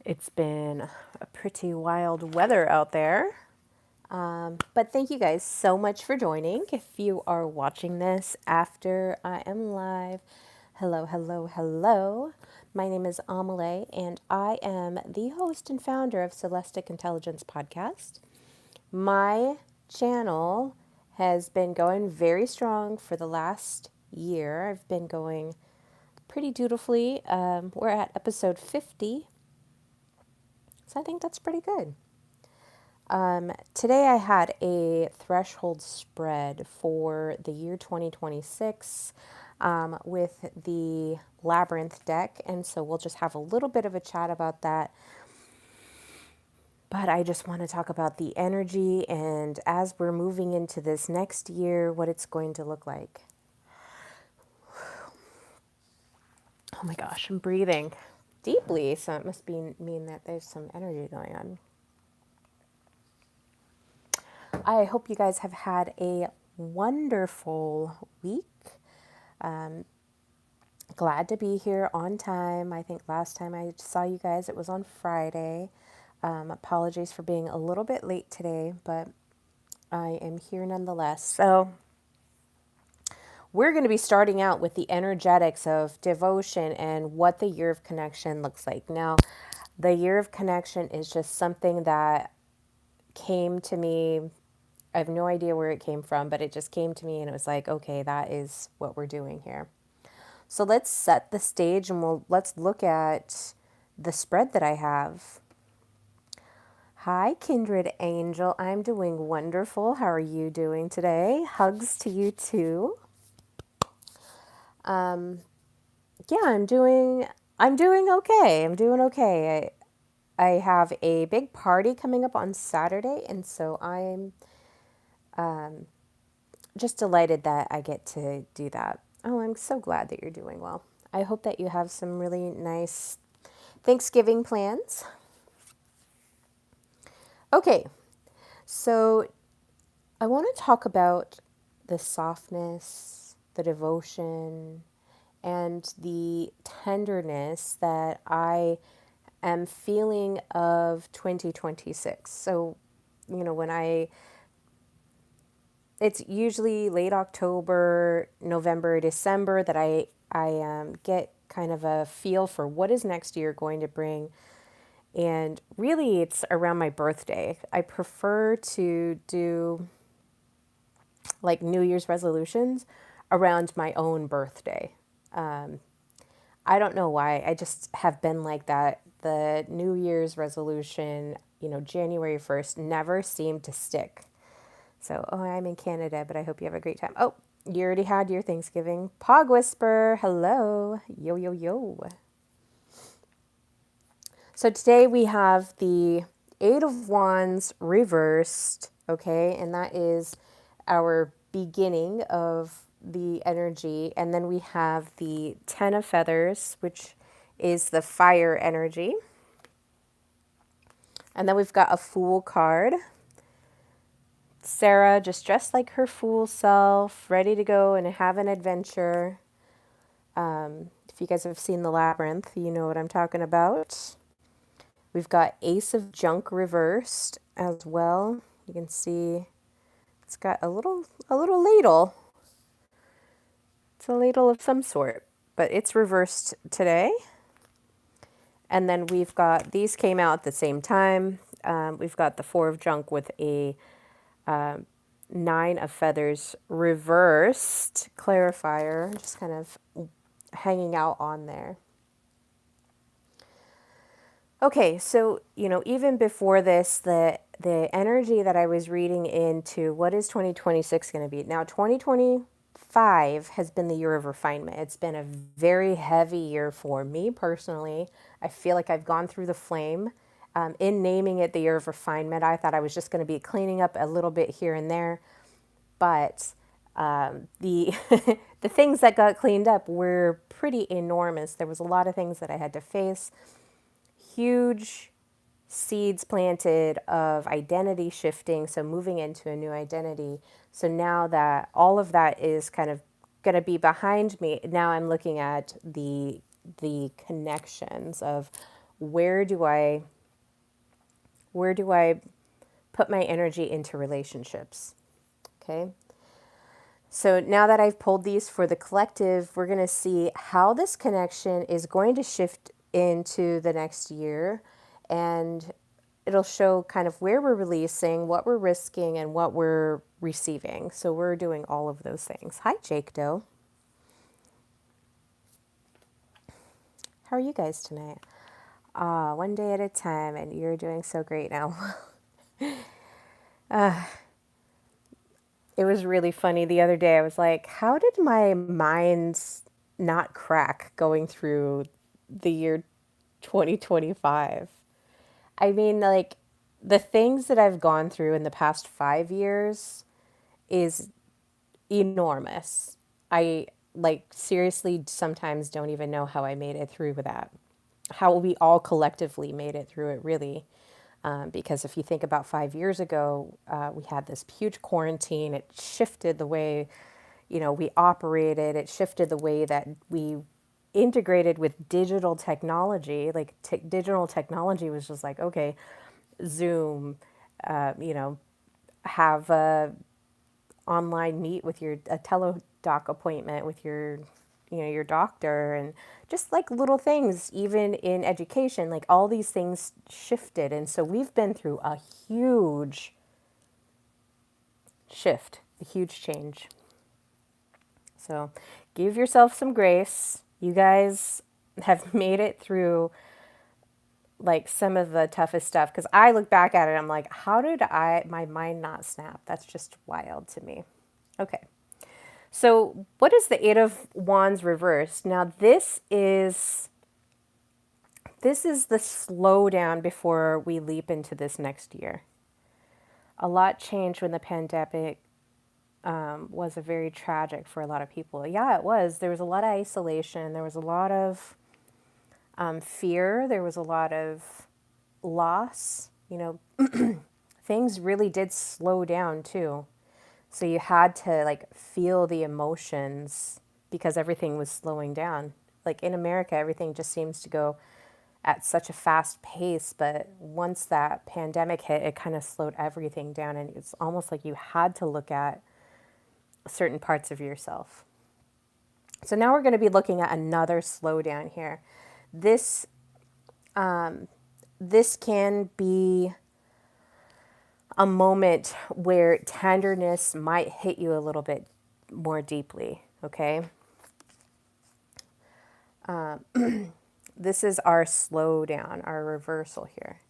It's been a pretty wild weather out there. But thank you guys so much for joining. If you are watching this after I am live, hello, hello, hello. My name is Amelie, and I am the host and founder of Celestic Intelligence Podcast. My channel has been going very strong for the last year. I've been going pretty dutifully. We're at episode 50, so I think that's pretty good. Today I had a threshold spread for the year 2026 with the Labyrinth deck, and so we'll just have a little bit of a chat about that. But I just want to talk about the energy and as we're moving into this next year, what it's going to look like. Oh my gosh, I'm breathing deeply, so it must mean that there's some energy going on. I hope you guys have had a wonderful week. Glad to be here on time. I think last time I saw you guys, it was on Friday. Apologies for being a little bit late today, but I am here nonetheless. So, we're going to be starting out with the energetics of devotion and what the year of connection looks like. Now, the year of connection is just something that came to me. I have no idea where it came from, but it just came to me and it was like, okay, that is what we're doing here. So let's set the stage and let's look at the spread that I have. Hi, Kindred Angel. I'm doing wonderful. How are you doing today? Hugs to you too. Yeah, I'm doing okay. I'm doing okay. I have a big party coming up on Saturday, and so I'm just delighted that I get to do that. Oh, I'm so glad that you're doing well. I hope that you have some really nice Thanksgiving plans. Okay, so I want to talk about the softness, the devotion, and the tenderness that I am feeling of 2026. So, it's usually late October, November, December that I get kind of a feel for what is next year going to bring. And really, it's around my birthday. I prefer to do like New Year's resolutions around my own birthday. I don't know why. I just have been like that. The New Year's resolution, January 1st never seemed to stick. So, I'm in Canada, but I hope you have a great time. Oh, you already had your Thanksgiving. Pog Whisper, hello. Yo, yo, yo. So today we have the Eight of Wands reversed, okay? And that is our beginning of the energy. And then we have the Ten of Feathers, which is the fire energy. And then we've got a Fool card. Sarah just dressed like her fool self, ready to go and have an adventure. If you guys have seen The Labyrinth, you know what I'm talking about. We've got Ace of Junk reversed as well. You can see it's got a little ladle. It's a ladle of some sort, but it's reversed today. And then we've got, these came out at the same time. We've got the Four of Junk with a Nine of Feathers reversed clarifier, just kind of hanging out on there. Okay, so, even before this, the energy that I was reading into what is 2026 going to be. Now, 2025 has been the year of refinement. It's been a very heavy year for me personally. I feel like I've gone through the flame. In naming it the year of refinement, I thought I was just going to be cleaning up a little bit here and there, but the the things that got cleaned up were pretty enormous. There was a lot of things that I had to face. Huge seeds planted of identity shifting, so moving into a new identity. So now that all of that is kind of going to be behind me, now I'm looking at the connections of where do I where do I put my energy into relationships? Okay. So now that I've pulled these for the collective, we're going to see how this connection is going to shift into the next year. And it'll show kind of where we're releasing, what we're risking, and what we're receiving. So we're doing all of those things. Hi, Jake Doe. How are you guys tonight? One day at a time, and you're doing so great now. It was really funny the other day. I was like, how did my mind not crack going through the year 2025? I mean, like, the things that I've gone through in the past 5 years is enormous. I, like, seriously sometimes don't even know how I made it through that. How we all collectively made it through it, really. Because if you think about 5 years ago, we had this huge quarantine. It shifted the way, we operated. It shifted the way that we integrated with digital technology. Like digital technology was just like, okay, Zoom, you know, have a online meet with a teledoc appointment with your doctor, and just like little things, even in education, like all these things shifted. And so we've been through a huge shift, a huge change. So give yourself some grace. You guys have made it through like some of the toughest stuff, because I look back at it, I'm like, how did my mind not snap? That's just wild to me. Okay. So, what is the Eight of Wands reversed? Now, this is the slowdown before we leap into this next year. A lot changed when the pandemic was a very tragic for a lot of people. Yeah, it was. There was a lot of isolation. There was a lot of fear. There was a lot of loss. Things really did slow down too. So you had to like feel the emotions because everything was slowing down. Like in America, everything just seems to go at such a fast pace. But once that pandemic hit, it kind of slowed everything down. And it's almost like you had to look at certain parts of yourself. So now we're going to be looking at another slowdown here. This, this can be a moment where tenderness might hit you a little bit more deeply, okay? This is our slowdown, our reversal here.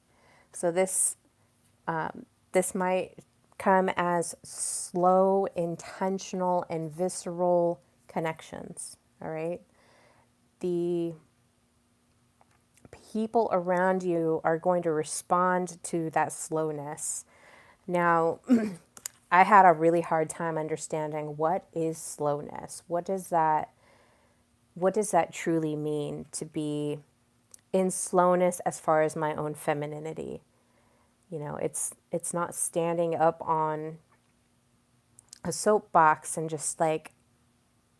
So this might come as slow, intentional, and visceral connections, all right? The people around you are going to respond to that slowness. Now, I had a really hard time understanding what is slowness. What does that truly mean to be in slowness as far as my own femininity? It's not standing up on a soapbox and just like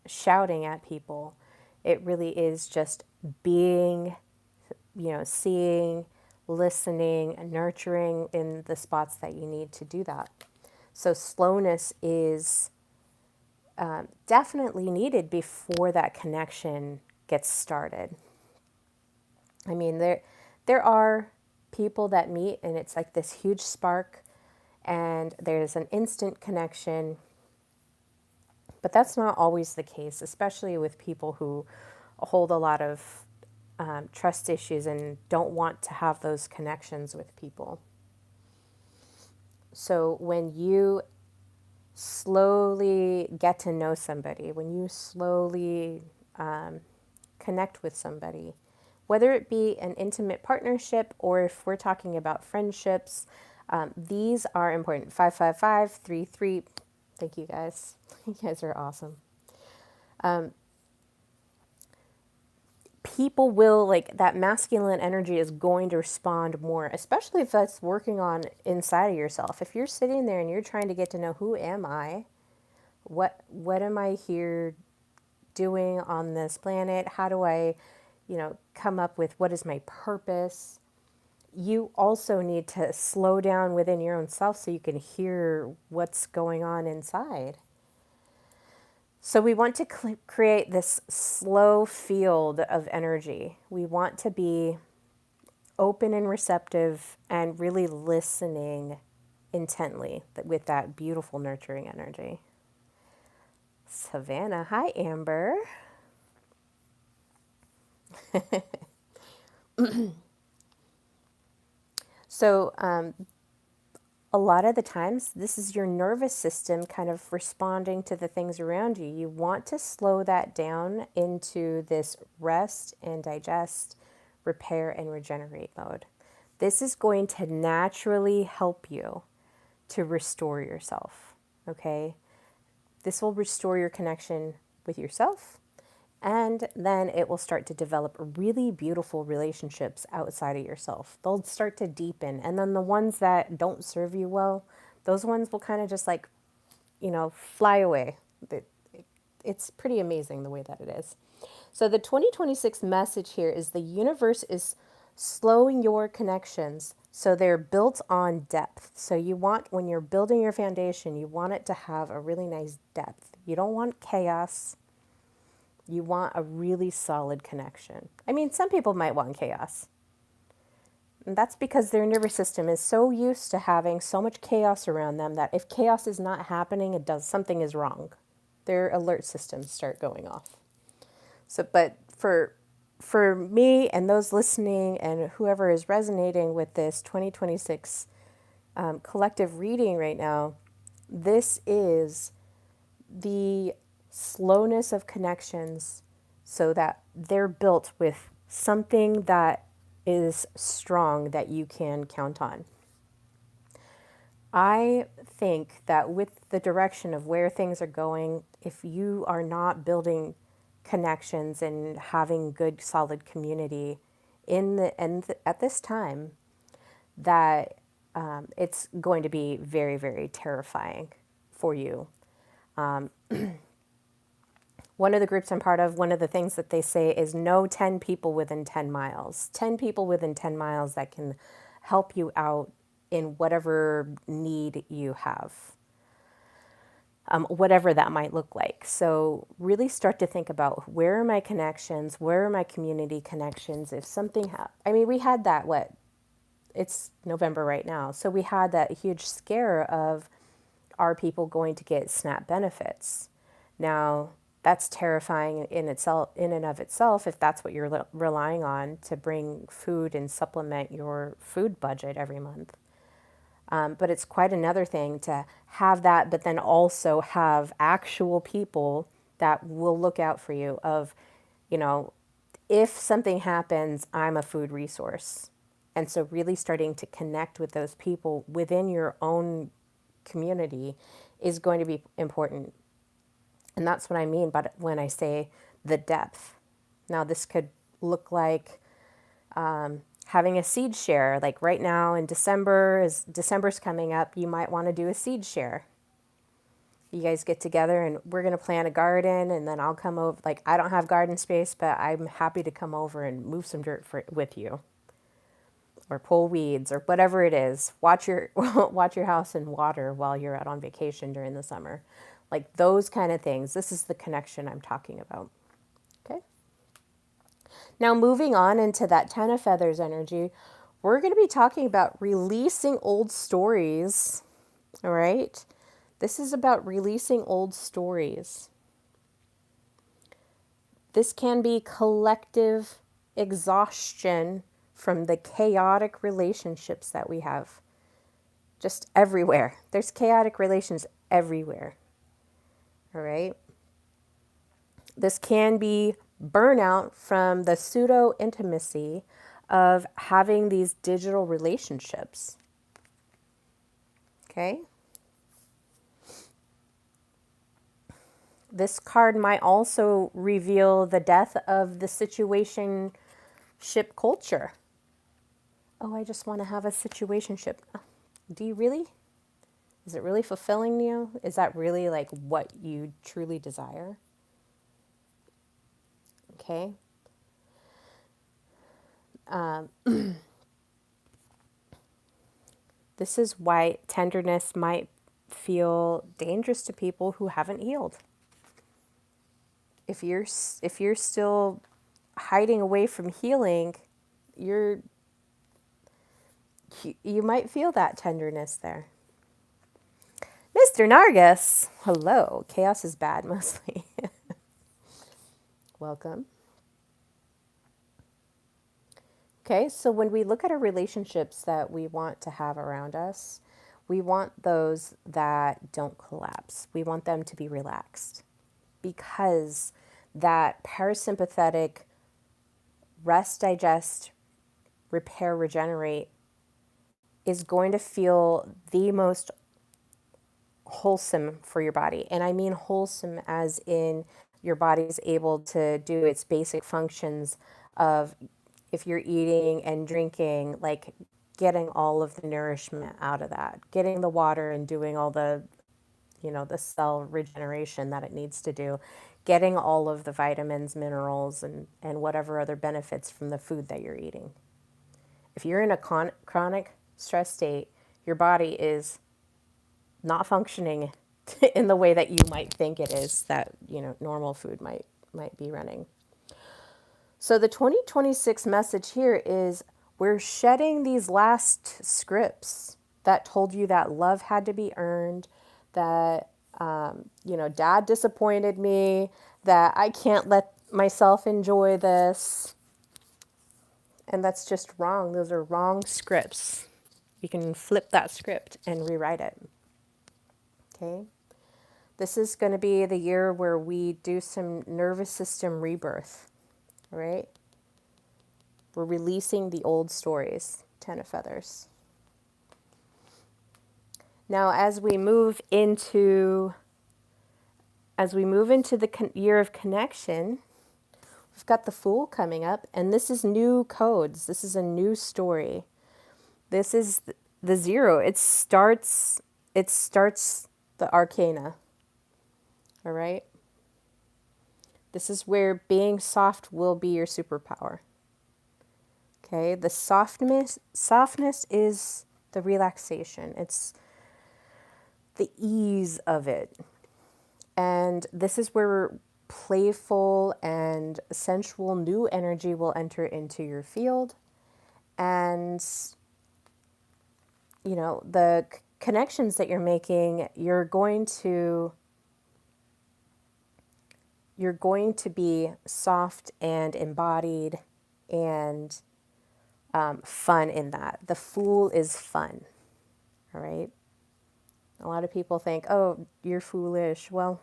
shouting at people. It really is just being, seeing, listening, and nurturing in the spots that you need to do that. So slowness is definitely needed before that connection gets started. I mean, there are people that meet and it's like this huge spark and there's an instant connection, but that's not always the case, especially with people who hold a lot of trust issues and don't want to have those connections with people. So when you slowly get to know somebody, when you slowly connect with somebody, whether it be an intimate partnership or if we're talking about friendships, these are important. 55533. Thank you guys. You guys are awesome. People will, like, that masculine energy is going to respond more, especially if that's working on inside of yourself. If you're sitting there and you're trying to get to know, who am I? What am I here doing on this planet? How do I come up with what is my purpose. You also need to slow down within your own self so you can hear what's going on inside. So we want to create this slow field of energy. We want to be open and receptive and really listening intently with that beautiful nurturing energy. Savannah, hi Amber. So a lot of the times, this is your nervous system kind of responding to the things around you. You want to slow that down into this rest and digest, repair and regenerate mode. This is going to naturally help you to restore yourself, okay? This will restore your connection with yourself, and then it will start to develop really beautiful relationships outside of yourself. They'll start to deepen. And then the ones that don't serve you well, those ones will kind of just like, fly away. It's pretty amazing the way that it is. So the 2026 message here is the universe is slowing your connections so they're built on depth. So you want, when you're building your foundation, you want it to have a really nice depth. You don't want chaos. You want a really solid connection. I mean, some people might want chaos. And that's because their nervous system is so used to having so much chaos around them that if chaos is not happening, something is wrong. Their alert systems start going off. So, but for me and those listening and whoever is resonating with this 2026 collective reading right now, this is the slowness of connections so that they're built with something that is strong that you can count on. I think that with the direction of where things are going, if you are not building connections and having good solid community at this time, that it's going to be very, very terrifying for you. One of the groups I'm part of, one of the things that they say is know 10 people within 10 miles. 10 people within 10 miles that can help you out in whatever need you have, whatever that might look like. So really start to think about, where are my connections? Where are my community connections? If something we had that, it's November right now. So we had that huge scare of, are people going to get SNAP benefits? Now, that's terrifying in and of itself, if that's what you're relying on to bring food and supplement your food budget every month. But it's quite another thing to have that, but then also have actual people that will look out for you of, if something happens, I'm a food resource. And so really starting to connect with those people within your own community is going to be important. And that's what I mean by when I say the depth. Now, this could look like having a seed share. Like right now in December, as December's coming up, you might want to do a seed share. You guys get together and we're going to plant a garden, and then I'll come over. Like, I don't have garden space, but I'm happy to come over and move some dirt with you, or pull weeds, or whatever it is. Watch your house and water while you're out on vacation during the summer. Like those kind of things. This is the connection I'm talking about. Okay. Now moving on into that 10 of feathers energy, we're going to be talking about releasing old stories. All right. This is about releasing old stories. This can be collective exhaustion from the chaotic relationships that we have. Just everywhere. There's chaotic relations everywhere. All right. This can be burnout from the pseudo intimacy of having these digital relationships. Okay. This card might also reveal the death of the situationship culture. Oh, I just want to have a situationship. Do you really? Is it really fulfilling you? Is that really like what you truly desire? Okay. This is why tenderness might feel dangerous to people who haven't healed. If you're still hiding away from healing, you're you might feel that tenderness there. Mr. Nargis, hello. Chaos is bad mostly. Welcome. Okay, so when we look at our relationships that we want to have around us, we want those that don't collapse. We want them to be relaxed because that parasympathetic rest, digest, repair, regenerate is going to feel the most wholesome for your body. And I mean wholesome as in your body is able to do its basic functions of, if you're eating and drinking, like getting all of the nourishment out of that, getting the water and doing all the, the cell regeneration that it needs to do, getting all of the vitamins, minerals, and whatever other benefits from the food that you're eating. If you're in a chronic stress state, your body is not functioning in the way that you might think it is, that, normal food might be running. So the 2026 message here is we're shedding these last scripts that told you that love had to be earned, that, dad disappointed me, that I can't let myself enjoy this. And that's just wrong. Those are wrong scripts. You can flip that script and rewrite it. Okay? This is going to be the year where we do some nervous system rebirth. All right? We're releasing the old stories. 10 of Feathers. Now, as we move into the year of connection, we've got the Fool coming up, and this is new codes. This is a new story. This is the zero. It starts the arcana. All right? This is where being soft will be your superpower. Okay? The softness is the relaxation. It's the ease of it. And this is where playful and sensual new energy will enter into your field. And, the connections that you're making, you're going to be soft and embodied and fun in that. The Fool is fun. All right? A lot of people think, oh, you're foolish. Well,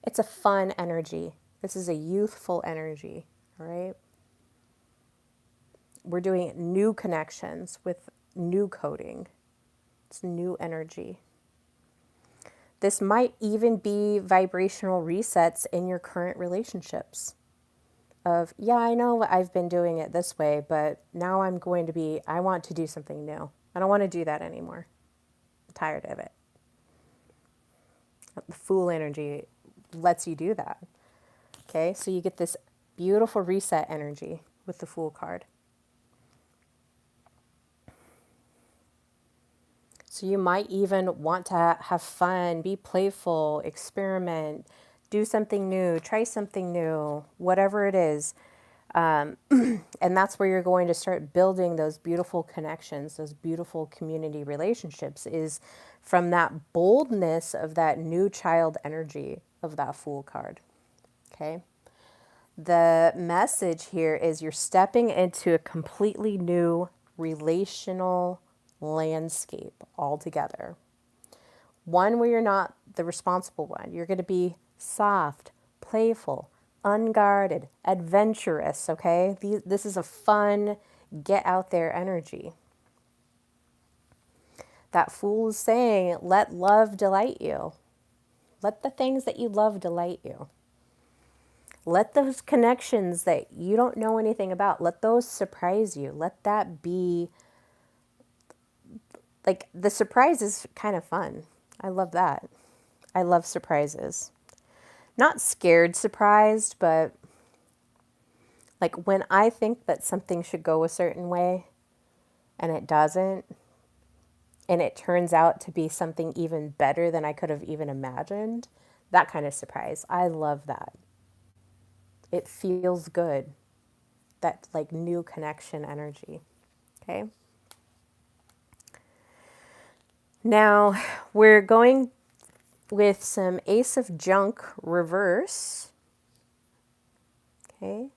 it's a fun energy. This is a youthful energy, all right? We're doing new connections with new coding. It's new energy. This might even be vibrational resets in your current relationships. Of, yeah, I know I've been doing it this way, but now I want to do something new. I don't want to do that anymore. I'm tired of it. The Fool energy lets you do that. Okay, so you get this beautiful reset energy with the Fool card. So you might even want to have fun, be playful, experiment, do something new, try something new, whatever it is. And that's where you're going to start building those beautiful connections, those beautiful community relationships, is from that boldness of that new child energy of that Fool card. Okay? The message here is you're stepping into a completely new relational landscape altogether. One where you're not the responsible one. You're going to be soft, playful, unguarded, adventurous, okay? This is a fun, get out there energy. That Fool is saying, let love delight you. Let the things that you love delight you. Let those connections that you don't know anything about, let those surprise you. Let that be, like, the surprise is kind of fun. I love that. I love surprises. Not scared surprised, but Like when I think that something should go a certain way and it doesn't, and it turns out to be something even better than I could have even imagined, that kind of surprise. I love that. It feels good. That like new connection energy. Okay. Now we're going with some Ace of Junk reverse. Okay.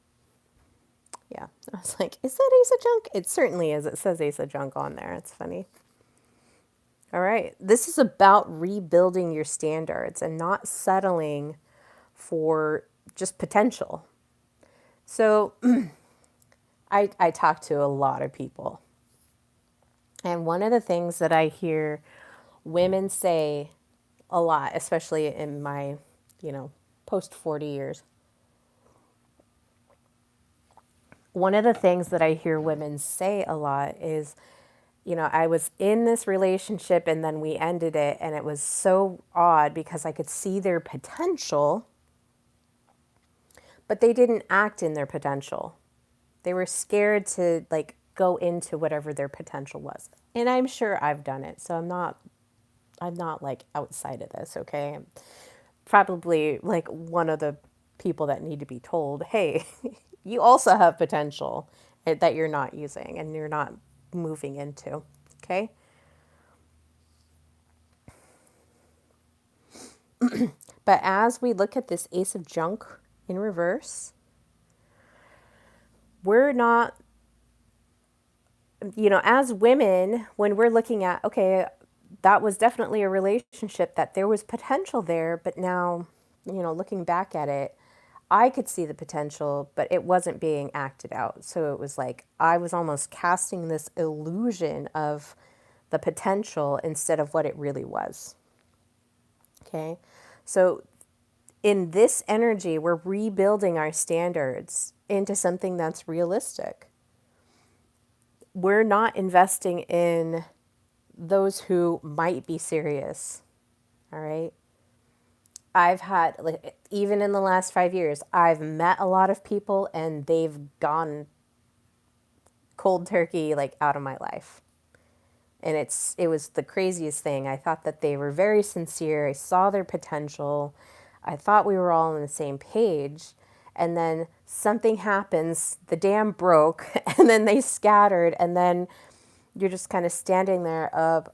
Yeah. I was like, is that Ace of Junk? It certainly is. It says Ace of Junk on there. It's funny. All right. This is about rebuilding your standards and not settling for just potential. So I talk to a lot of people. And one of the things that I hear women say a lot, especially in my, post 40 years, one of the things that I hear women say a lot is, I was in this relationship and then we ended it, and it was so odd because I could see their potential, but they didn't act in their potential. They were scared to like go into whatever their potential was. And I'm sure I've done it. So I'm not like outside of this, okay? I'm probably like one of the people that need to be told, "Hey, you also have potential that you're not using and you're not moving into." Okay? But as we look at this Ace of Junk in reverse, we're not, as women, when we're looking at, okay, that was definitely a relationship that there was potential there, but now, looking back at it, I could see the potential, but it wasn't being acted out. So it was like I was almost casting this illusion of the potential instead of what it really was. Okay. So in this energy, we're rebuilding our standards into something that's realistic. We're not investing in those who might be serious. All right. I've had, like, even in the last 5 years, I've met a lot of people and they've gone cold turkey, like out of my life. And it was the craziest thing. I thought that they were very sincere. I saw their potential. I thought we were all on the same page. And then something happens, the dam broke, and then they scattered, and then you're just kind of standing there of,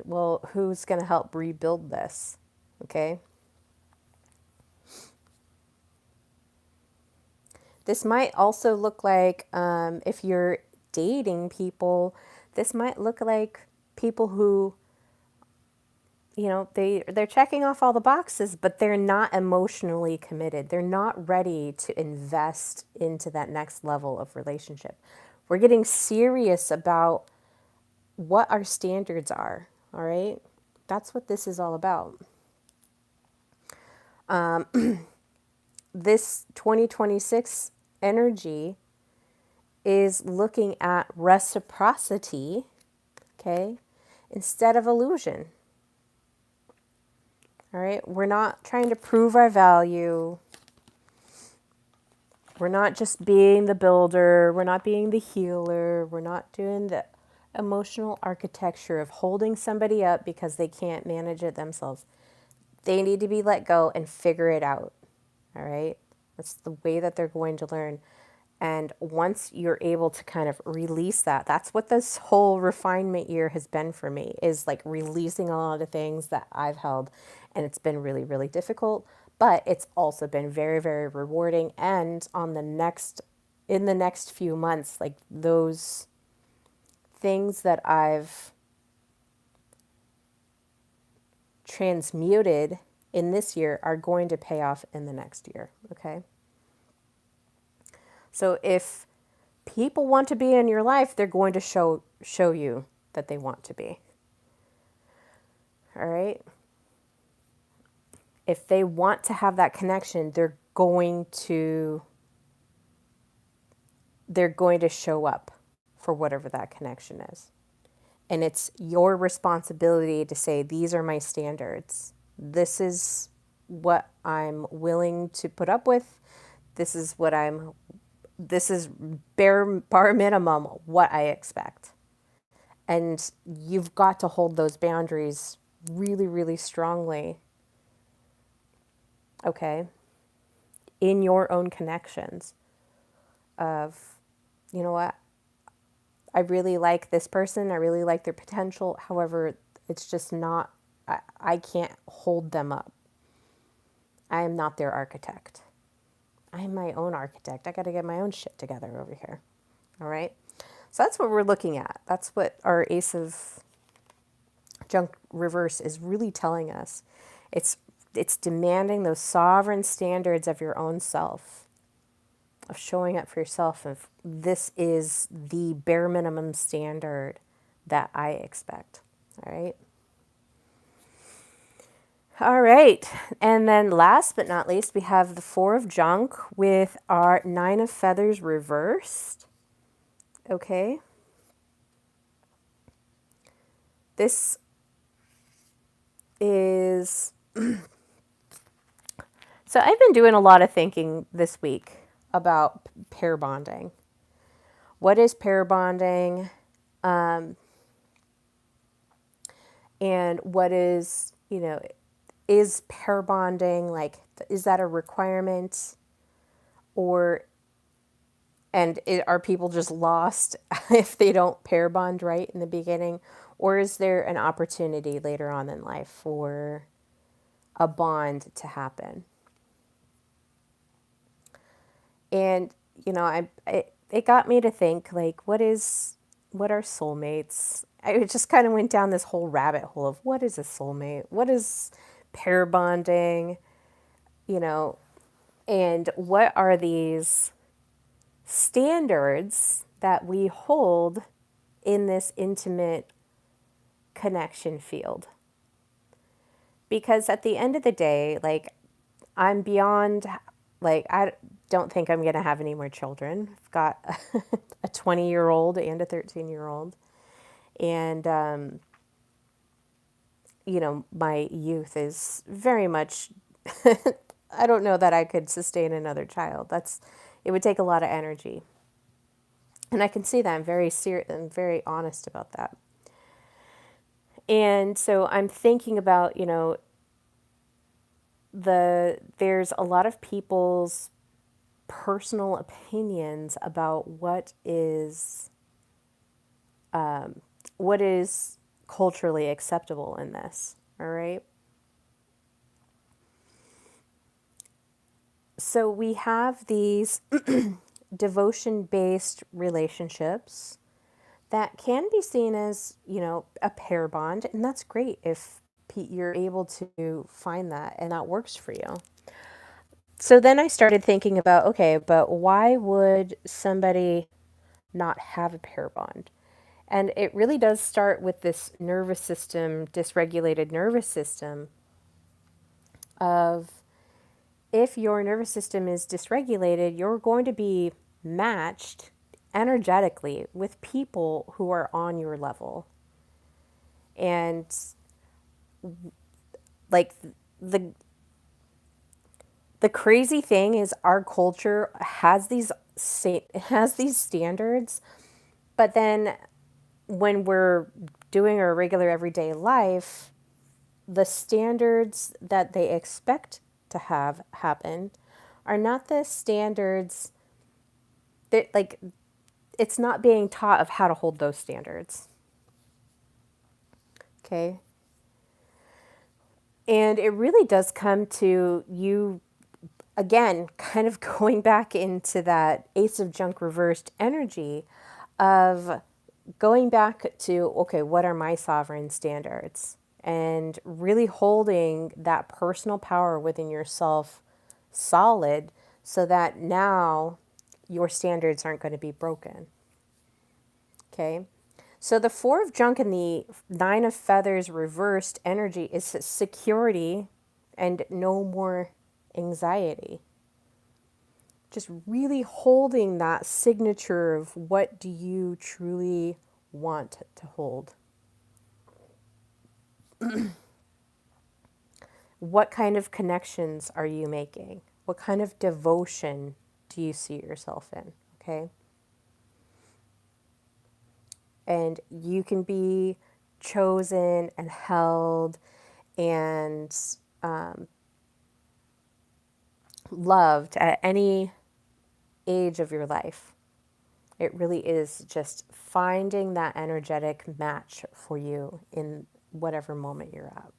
well, who's going to help rebuild this? Okay? This might also look like, if you're dating people, this might look like people who, they're checking off all the boxes, but they're not emotionally committed. They're not ready to invest into that next level of relationship. We're getting serious about what our standards are, all right? That's what this is all about. This 2026 energy is looking at reciprocity, okay, instead of illusion. All right, we're not trying to prove our value. We're not just being the builder. We're not being the healer. We're not doing the emotional architecture of holding somebody up because they can't manage it themselves. They need to be let go and figure it out. All right, that's the way that they're going to learn. And once you're able to kind of release that, that's what this whole refinement year has been for me, is like releasing a lot of things that I've held. And it's been really, really difficult, but it's also been very, very rewarding. And in the next few months, like those things that I've transmuted in this year are going to pay off in the next year. Okay. So if people want to be in your life, they're going to show you that they want to be. All right? If they want to have that connection, they're going to show up for whatever that connection is. And it's your responsibility to say, these are my standards. This is what I'm willing to put up with. This is what I'm this is bar minimum what I expect. And you've got to hold those boundaries really, really strongly, okay, in your own connections of, you know what, I really like this person, I really like their potential. However, it's just not, I can't hold them up. I am not their architect. I'm my own architect. I got to get my own shit together over here. All right. So that's what we're looking at. That's what our Ace of Junk reverse is really telling us. It's it's demanding those sovereign standards of your own self, of showing up for yourself. Of this is the bare minimum standard that I expect. All right. All right. And then last but not least, we have the Four of Junk with our Nine of Feathers reversed. Okay. This is so I've been doing a lot of thinking this week about pair bonding. What is pair bonding? And what is, is pair bonding like, is that a requirement? Or, are people just lost if they don't pair bond right in the beginning? Or is there an opportunity later on in life for a bond to happen? And, it got me to think, like, what are soulmates? I just kind of went down this whole rabbit hole of what is a soulmate? What is pair bonding? You know, and what are these standards that we hold in this intimate connection field? Because at the end of the day, like, I'm beyond, like, I don't think I'm going to have any more children. I've got a 20-year-old and a 13-year-old. And, my youth is very much, I don't know that I could sustain another child. It would take a lot of energy. And I can see that. I'm very serious and very honest about that. And so I'm thinking about, there's a lot of people's personal opinions about what is culturally acceptable in this. All right. So we have these devotion-based relationships that can be seen as, a pair bond, and that's great if you're able to find that and that works for you. So then I started thinking about, okay, but why would somebody not have a pair bond? And it really does start with this nervous system, dysregulated nervous system of, if your nervous system is dysregulated, you're going to be matched energetically with people who are on your level. And like the the crazy thing is our culture has these standards, but then when we're doing our regular everyday life, the standards that they expect to have happen are not the standards that, like, it's not being taught of how to hold those standards. Okay. And it really does come to you, again, kind of going back into that Ace of Junk reversed energy of going back to, okay, what are my sovereign standards? And really holding that personal power within yourself solid so that now your standards aren't going to be broken. Okay. So the Four of Junk and the Nine of Feathers reversed energy is security and no more anxiety. Just really holding that signature of what do you truly want to hold. What kind of connections are you making? What kind of devotion do you see yourself in? Okay. And you can be chosen and held and loved at any age of your life. It really is just finding that energetic match for you in whatever moment you're at.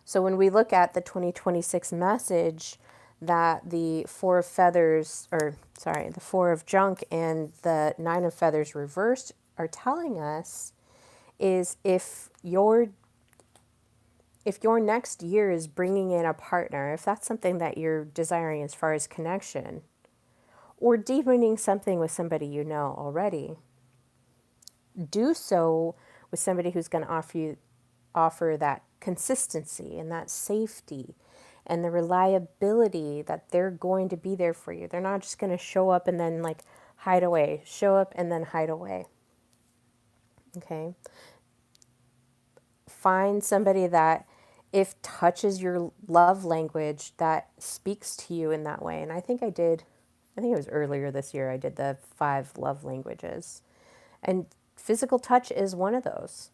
So when we look at the 2026 message that the Four of Feathers, or sorry, the Four of Junk and the Nine of Feathers reversed are telling us is if your next year is bringing in a partner, if that's something that you're desiring as far as connection, or deepening something with somebody you know already, do so with somebody who's going to offer that consistency and that safety and the reliability that they're going to be there for you. They're not just going to show up and then like hide away, show up and then hide away. Okay? Find somebody that, if touch is your love language, that speaks to you in that way. And I think it was earlier this year, I did the 5 love languages. And physical touch is one of those.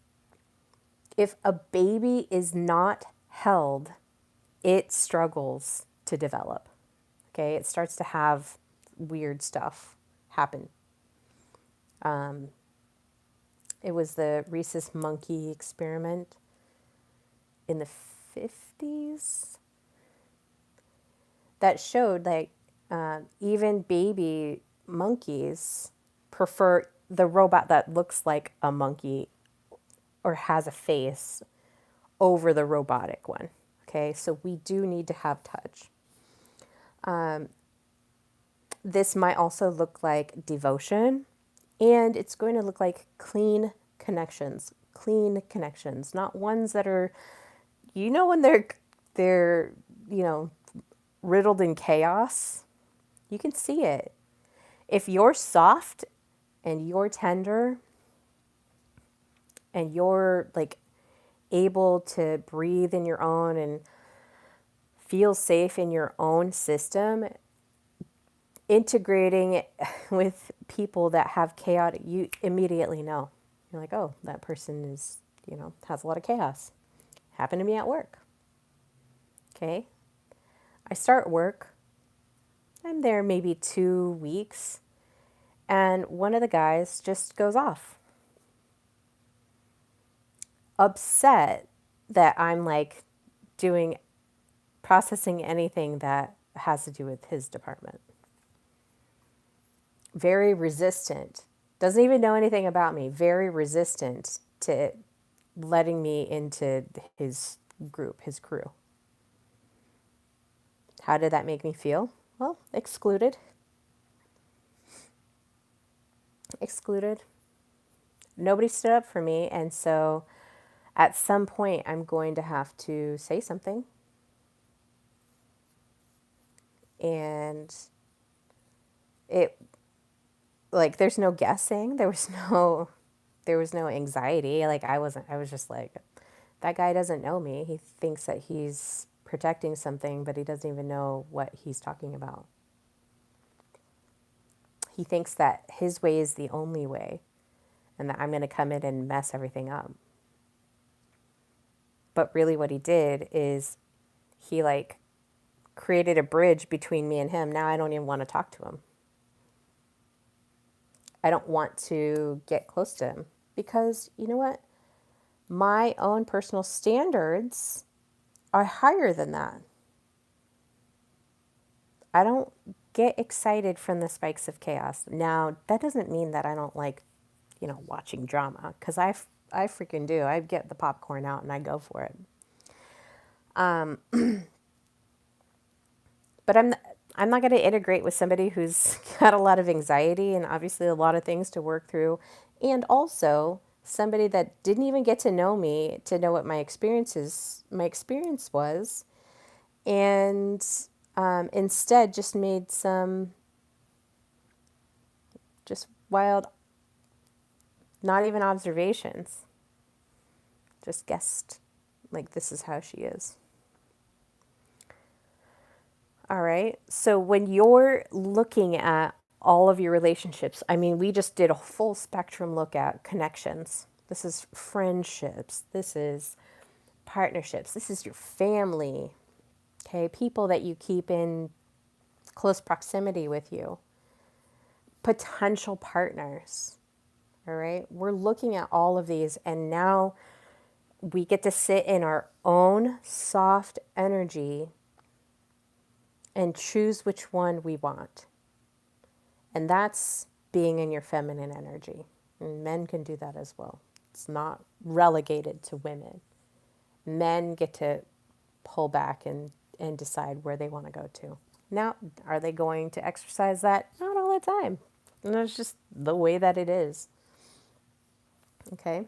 If a baby is not held, it struggles to develop. Okay, it starts to have weird stuff happen. It was the rhesus monkey experiment in the 50s that showed like even baby monkeys prefer the robot that looks like a monkey or has a face over the robotic one. Okay, so we do need to have touch. This might also look like devotion, and it's going to look like clean connections, not ones that are, when they're, riddled in chaos. You can see it. If you're soft and you're tender and you're like able to breathe in your own and feel safe in your own system, integrating it with people that have chaotic, you immediately know. You're like, oh, that person is, has a lot of chaos. Happened to me at work. Okay. I start work. I'm there maybe 2 weeks. And one of the guys just goes off. Upset that I'm like processing anything that has to do with his department. Very resistant. Doesn't even know anything about me. Very resistant to letting me into his group, his crew. How did that make me feel? Well, excluded. Nobody stood up for me, and so at some point I'm going to have to say something. And it, like, there's no guessing. There was no anxiety. Like, I was just like, that guy doesn't know me. He thinks that he's protecting something, but he doesn't even know what he's talking about. He thinks that his way is the only way and that I'm going to come in and mess everything up. But really what he did is he like created a bridge between me and him. Now I don't even want to talk to him. I don't want to get close to him because you know what? My own personal standards are higher than that. I don't get excited from the spikes of chaos. Now, that doesn't mean that I don't like, watching drama, because I freaking do. I get the popcorn out and I go for it. But I'm not going to integrate with somebody who's got a lot of anxiety and obviously a lot of things to work through, and also somebody that didn't even get to know me to know what my experience was, and instead just made some just wild, not even observations, just guessed like this is how she is. All right. So when you're looking at all of your relationships, I mean, we just did a full spectrum look at connections. This is friendships. This is partnerships. This is your family. Okay. People that you keep in close proximity with you, potential partners. All right. We're looking at all of these, and now we get to sit in our own soft energy and choose which one we want. And that's being in your feminine energy. And men can do that as well. It's not relegated to women. Men get to pull back and decide where they want to go to. Now, are they going to exercise that? Not all the time. And that's just the way that it is. Okay?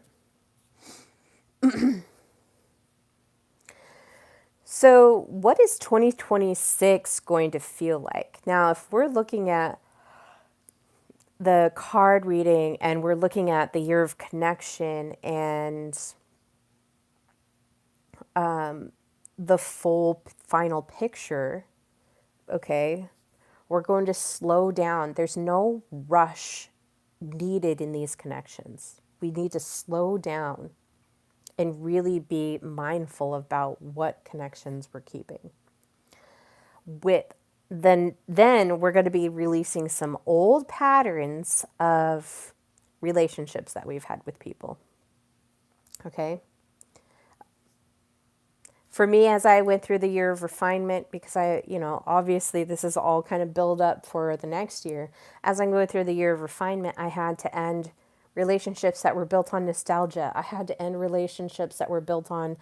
So, what is 2026 going to feel like? Now, if we're looking at the card reading and we're looking at the year of connection and the full final picture, okay, we're going to slow down. There's no rush needed in these connections. We need to slow down and really be mindful about what connections we're keeping. With then we're going to be releasing some old patterns of relationships that we've had with people. Okay? For me, as I went through the year of refinement, because obviously this is all kind of build up for the next year. As I'm going through the year of refinement, I had to end relationships that were built on nostalgia. I had to end relationships that were built on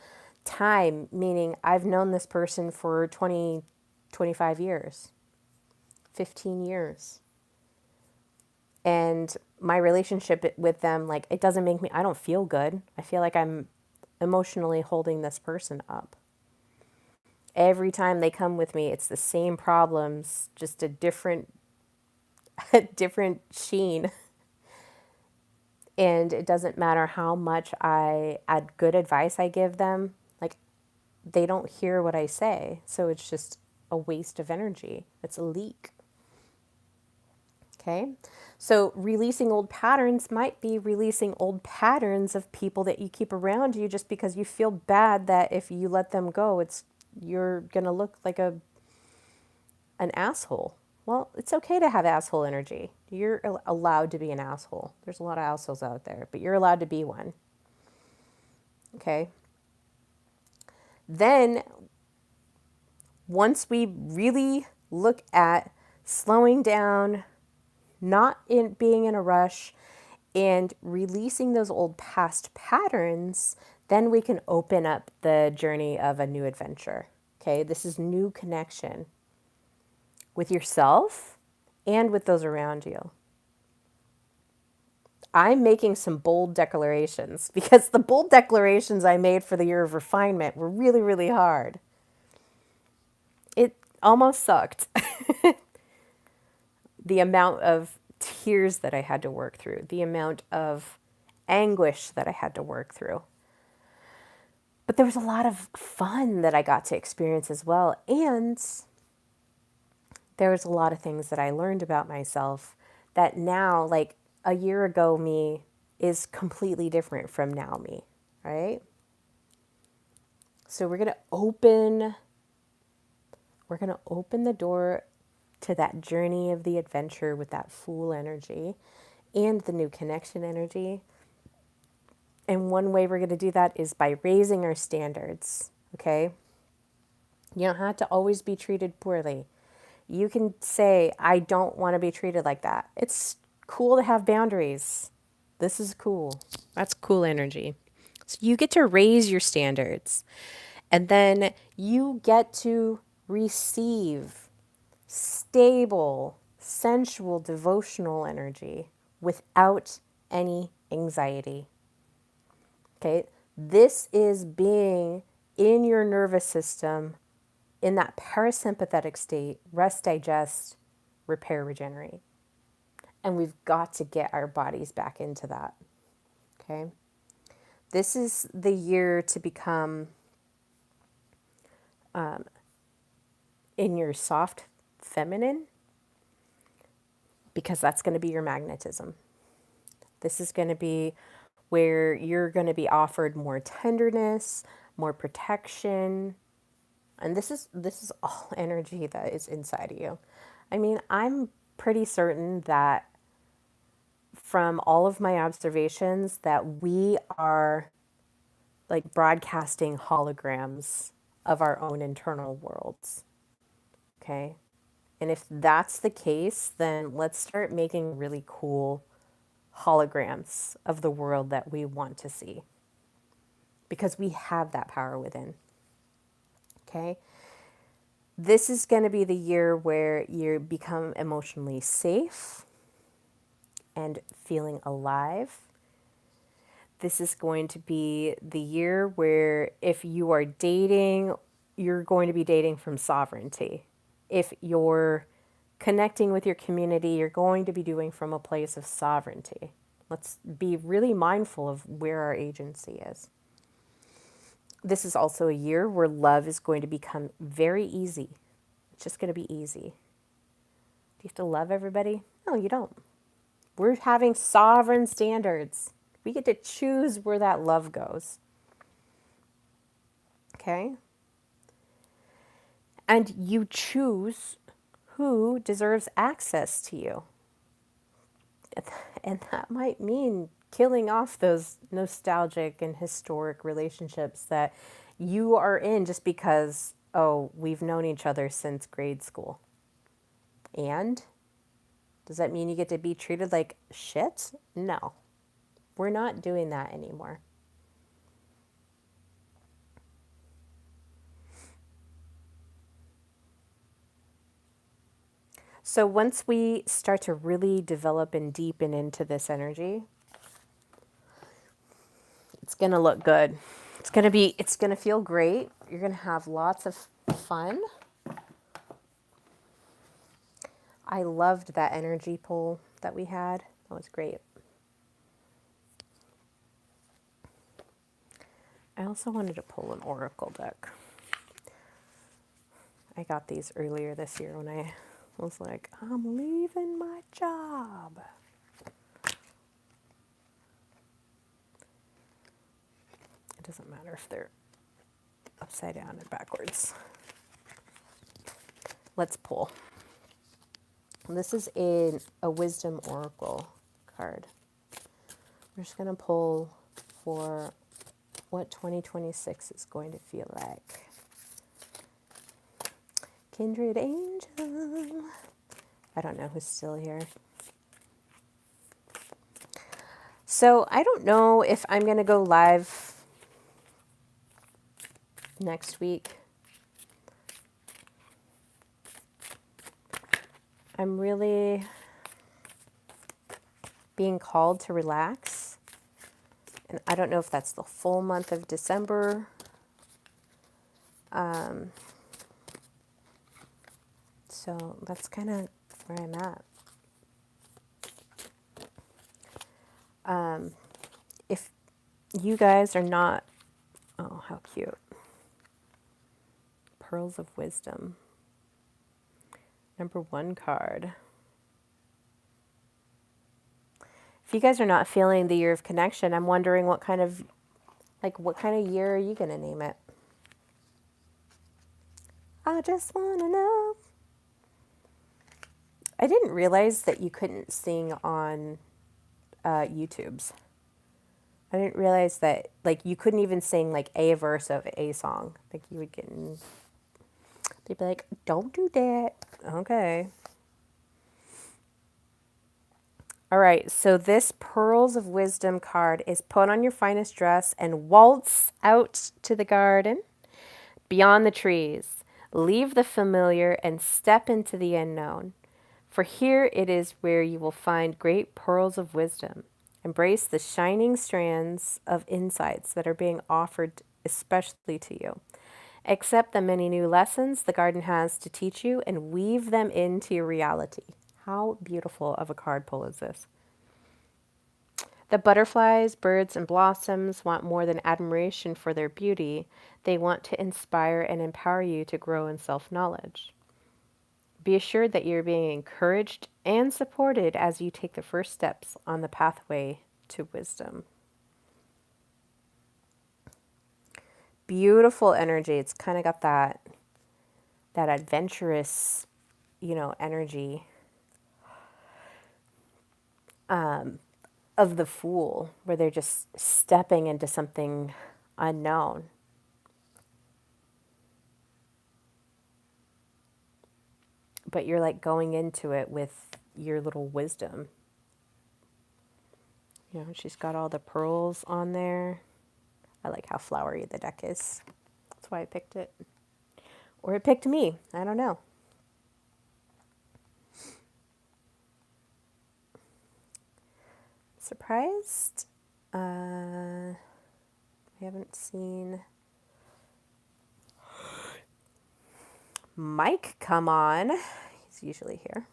time, meaning I've known this person for 20, 25 years, 15 years. And my relationship with them, like, it doesn't make me, I don't feel good. I feel like I'm emotionally holding this person up. Every time they come with me, it's the same problems, just a different a different sheen. And it doesn't matter how much good advice I give them, like, they don't hear what I say. So it's just a waste of energy. It's a leak. Okay? So releasing old patterns might be releasing old patterns of people that you keep around you just because you feel bad that if you let them go, you're going to look like an asshole. Well, it's okay to have asshole energy. You're allowed to be an asshole. There's a lot of assholes out there, but you're allowed to be one. Okay? Then, once we really look at slowing down, not in being in a rush, and releasing those old past patterns, then we can open up the journey of a new adventure. Okay? This is new connection with yourself and with those around you. I'm making some bold declarations because the bold declarations I made for the year of refinement were really, really hard. It almost sucked. The amount of tears that I had to work through, the amount of anguish that I had to work through. But there was a lot of fun that I got to experience as well. And there was a lot of things that I learned about myself that now, like a year ago me, is completely different from now me, right? So we're going to open the door to that journey of the adventure with that Fool energy and the new connection energy. And one way we're going to do that is by raising our standards, okay? You don't have to always be treated poorly. You can say, I don't want to be treated like that. It's cool to have boundaries. This is cool. That's cool energy. So you get to raise your standards. And then you get to receive stable, sensual, devotional energy without any anxiety. Okay? This is being in your nervous system in that parasympathetic state, rest, digest, repair, regenerate. And we've got to get our bodies back into that. Okay? This is the year to become in your soft feminine, because that's going to be your magnetism. This is going to be where you're going to be offered more tenderness, more protection, and this is all energy that is inside of you. I mean, I'm pretty certain that from all of my observations that we are like broadcasting holograms of our own internal worlds. Okay? And if that's the case, then let's start making really cool holograms of the world that we want to see, because we have that power within. Okay? This is going to be the year where you become emotionally safe and feeling alive. This is going to be the year where if you are dating, you're going to be dating from sovereignty. If you're connecting with your community, you're going to be doing from a place of sovereignty. Let's be really mindful of where our agency is. This is also a year where love is going to become very easy. It's just going to be easy. Do you have to love everybody? No, you don't. We're having sovereign standards. We get to choose where that love goes. Okay? And you choose who deserves access to you. And that might mean killing off those nostalgic and historic relationships that you are in just because, oh, we've known each other since grade school. And does that mean you get to be treated like shit? No. We're not doing that anymore. So once we start to really develop and deepen into this energy, it's going to look good. It's going to feel great. You're going to have lots of fun. I loved that energy pull that we had. That was great. I also wanted to pull an oracle deck. I got these earlier this year when I was like, I'm leaving my job. It doesn't matter if they're upside down and backwards. Let's pull. This is a wisdom oracle card. We're just going to pull for what 2026 is going to feel like. Kindred angel. I don't know who's still here. So I don't know if I'm going to go live next week. I'm really being called to relax. And I don't know if that's the full month of December. So that's kind of where I'm at. If you guys are not, oh, how cute. Pearls of Wisdom. Number 1 card. If you guys are not feeling the year of connection, I'm wondering what kind of year are you going to name it? I just want to know. I didn't realize that you couldn't sing on YouTube's. I didn't realize that you couldn't even sing a verse of a song. You would they'd be like, don't do that. Okay. All right, so this Pearls of Wisdom card is put on your finest dress and waltz out to the garden, beyond the trees. Leave the familiar and step into the unknown. For here it is where you will find great pearls of wisdom. Embrace the shining strands of insights that are being offered especially to you. Accept the many new lessons the garden has to teach you and weave them into your reality. How beautiful of a card pull is this? The butterflies, birds, and blossoms want more than admiration for their beauty. They want to inspire and empower you to grow in self-knowledge. Be assured that you're being encouraged and supported as you take the first steps on the pathway to wisdom. Beautiful energy. It's kind of got that adventurous, energy of the Fool, where they're just stepping into something unknown. But you're like going into it with your little wisdom. She's got all the pearls on there. I like how flowery the deck is. That's why I picked it. Or it picked me. I don't know. Surprised? I haven't seen Mike come on. He's usually here.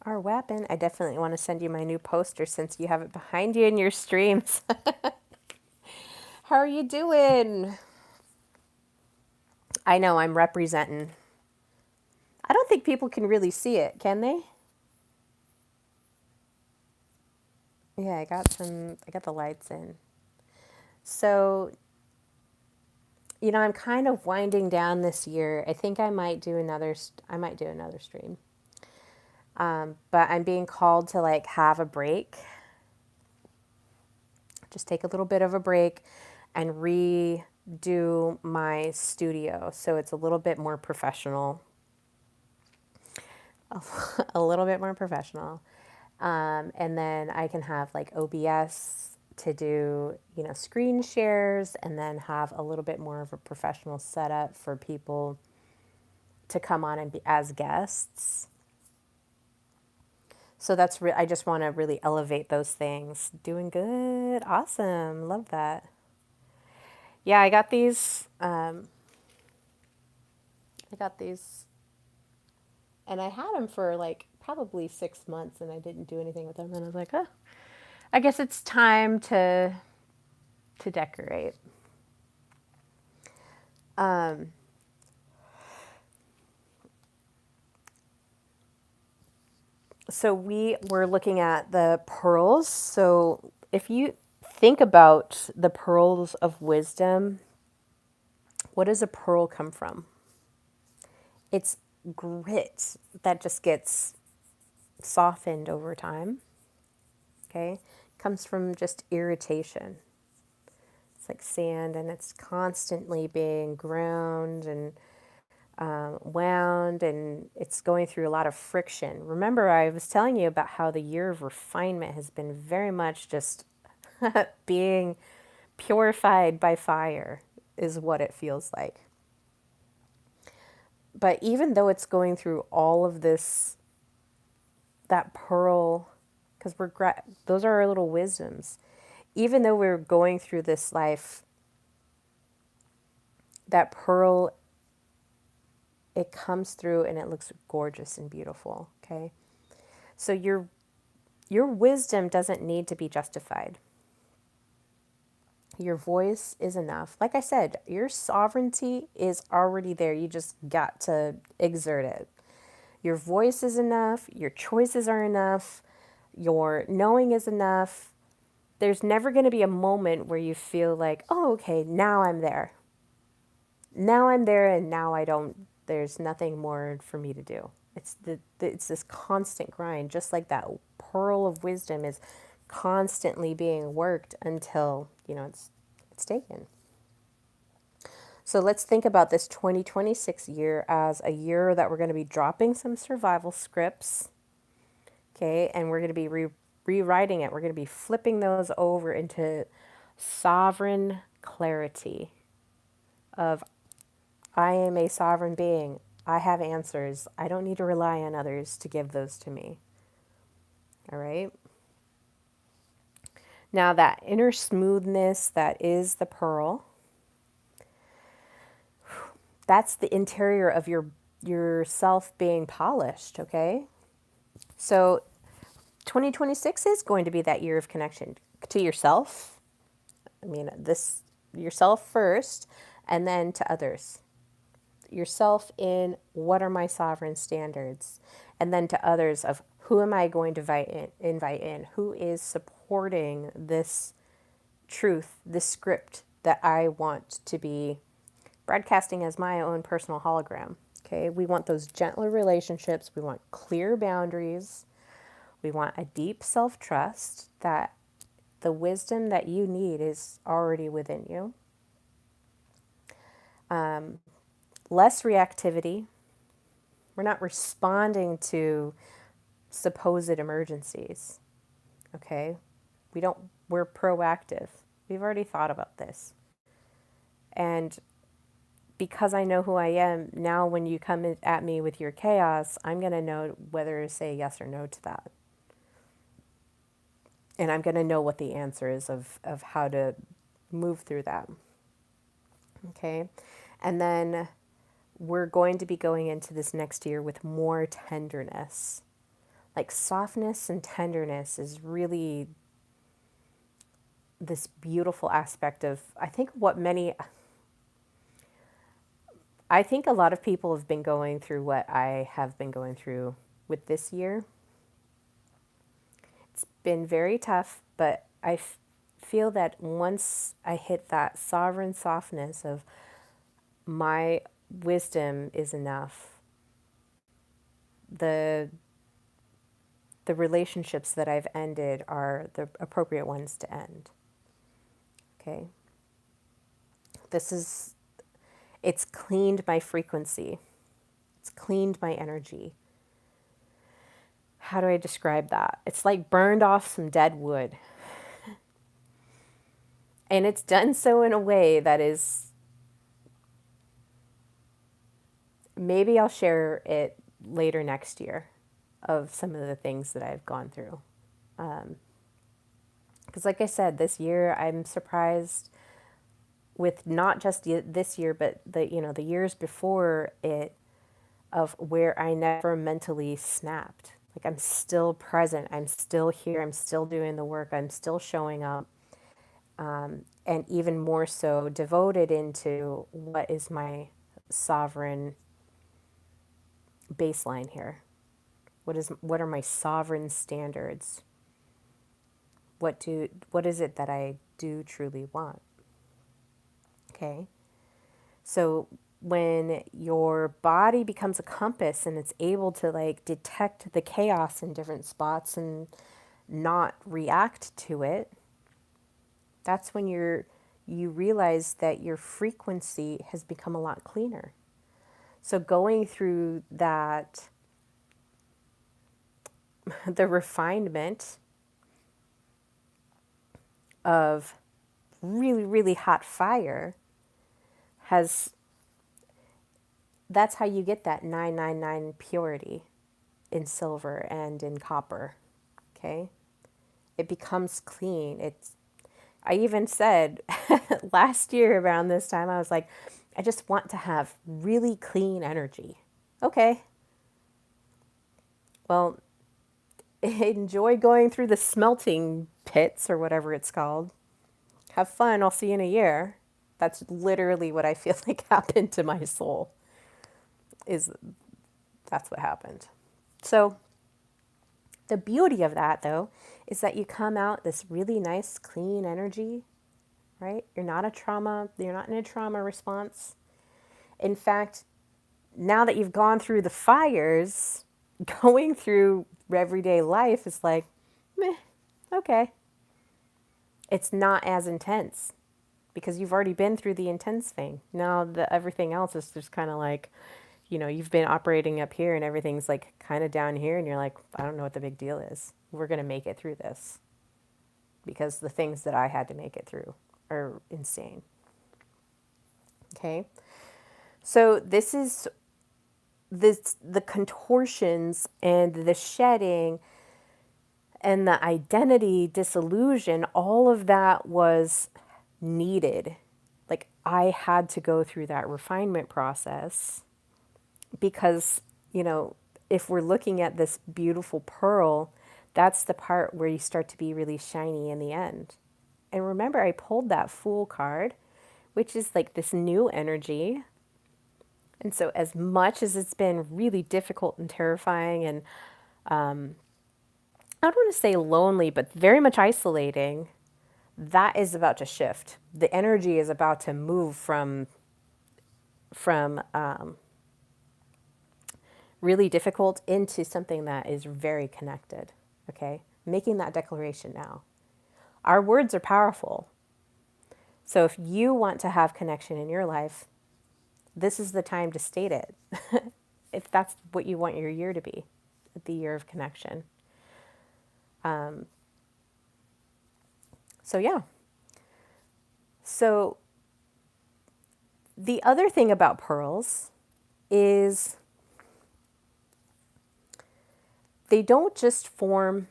Our weapon. I definitely want to send you my new poster since you have it behind you in your streams. How are you doing? I know I'm representing. I don't think people can really see it, can they? Yeah, I got the lights in. So, I'm kind of winding down this year. I think I might do another stream. But I'm being called to like have a break. Just take a little bit of a break and redo my studio so it's a little bit more professional. A little bit more professional. And then I can have like OBS to do, screen shares and then have a little bit more of a professional setup for people to come on and be as guests. So I just want to really elevate those things. Doing good. Awesome. Love that. Yeah, I got these. And I had them for like probably 6 months and I didn't do anything with them. And I was like, oh, I guess it's time to decorate. So we were looking at the pearls. So if you think about the pearls of wisdom, what does a pearl come from? It's grit that just gets softened over time. Okay? It comes from just irritation. It's like sand and it's constantly being ground and wound and it's going through a lot of friction. Remember, I was telling you about how the year of refinement has been very much just being purified by fire, is what it feels like. But even though it's going through all of this, that pearl, because those are our little wisdoms. Even though we're going through this life, that pearl, it comes through and it looks gorgeous and beautiful. Okay, so your wisdom doesn't need to be justified. Your voice is enough. Like I said, your sovereignty is already there. You just got to exert it. Your voice is enough. Your choices are enough. Your knowing is enough. There's never going to be a moment where you feel like, oh, okay, now I'm there. Now I'm there and now there's nothing more for me to do. It's this constant grind, just like that pearl of wisdom is constantly being worked until, it's taken. So let's think about this 2026 year as a year that we're going to be dropping some survival scripts, okay? And we're going to be rewriting it. We're going to be flipping those over into sovereign clarity of I am a sovereign being. I have answers. I don't need to rely on others to give those to me. All right? Now, that inner smoothness that is the pearl, that's the interior of yourself being polished, okay? So 2026 is going to be that year of connection to yourself. I mean, this yourself first, and then to others. Yourself in what are my sovereign standards, and then to others of who am I going to invite in? Who is supporting this truth, this script that I want to be broadcasting as my own personal hologram. Okay, we want those gentler relationships. We want clear boundaries. We want a deep self trust that the wisdom that you need is already within you. Less reactivity. We're not responding to supposed emergencies. Okay, we're proactive. We've already thought about this. And because I know who I am, now when you come at me with your chaos, I'm going to know whether to say yes or no to that. And I'm going to know what the answer is of how to move through that. Okay. And then we're going to be going into this next year with more tenderness. Like softness and tenderness is really this beautiful aspect of, I think a lot of people have been going through what I have been going through with this year. It's been very tough, but I feel that once I hit that sovereign softness of my wisdom is enough, the relationships that I've ended are the appropriate ones to end. Okay? It's cleaned my frequency. It's cleaned my energy. How do I describe that? It's like burned off some dead wood. And it's done so in a way that is, maybe I'll share it later next year of some of the things that I've gone through. Because like I said, this year I'm surprised with not just this year, but the years before it, of where I never mentally snapped. Like I'm still present, I'm still here, I'm still doing the work, I'm still showing up, and even more so devoted into what is my sovereign baseline here. What are my sovereign standards? What is it that I do truly want? Okay. So when your body becomes a compass and it's able to like detect the chaos in different spots and not react to it, that's when you realize that your frequency has become a lot cleaner. So going through that, the refinement of really, really hot fire that's how you get that 999 purity in silver and in copper. Okay? It becomes clean. I even said last year around this time, I was like, I just want to have really clean energy. Okay. Well, enjoy going through the smelting pits or whatever it's called. Have fun. I'll see you in a year. That's literally what I feel like happened to my soul. That's what happened. So the beauty of that, though, is that you come out this really nice, clean energy, right? You're not in a trauma response. In fact, now that you've gone through the fires, going through everyday life is like, meh, okay. It's not as intense because you've already been through the intense thing. Now everything else is just kind of like, you've been operating up here and everything's like kind of down here and you're like, I don't know what the big deal is. We're going to make it through this because the things that I had to make it through are insane. Okay. So this is the contortions and the shedding and the identity disillusion, all of that was needed. Like I had to go through that refinement process because, you know, if we're looking at this beautiful pearl, that's the part where you start to be really shiny in the end. And remember, I pulled that Fool card, which is like this new energy. And so, as much as it's been really difficult and terrifying, and I don't want to say lonely, but very much isolating, that is about to shift. The energy is about to move from really difficult into something that is very connected. Okay, making that declaration now. Our words are powerful. So if you want to have connection in your life, this is the time to state it. If that's what you want your year to be, the year of connection. So yeah. So the other thing about pearls is they don't just form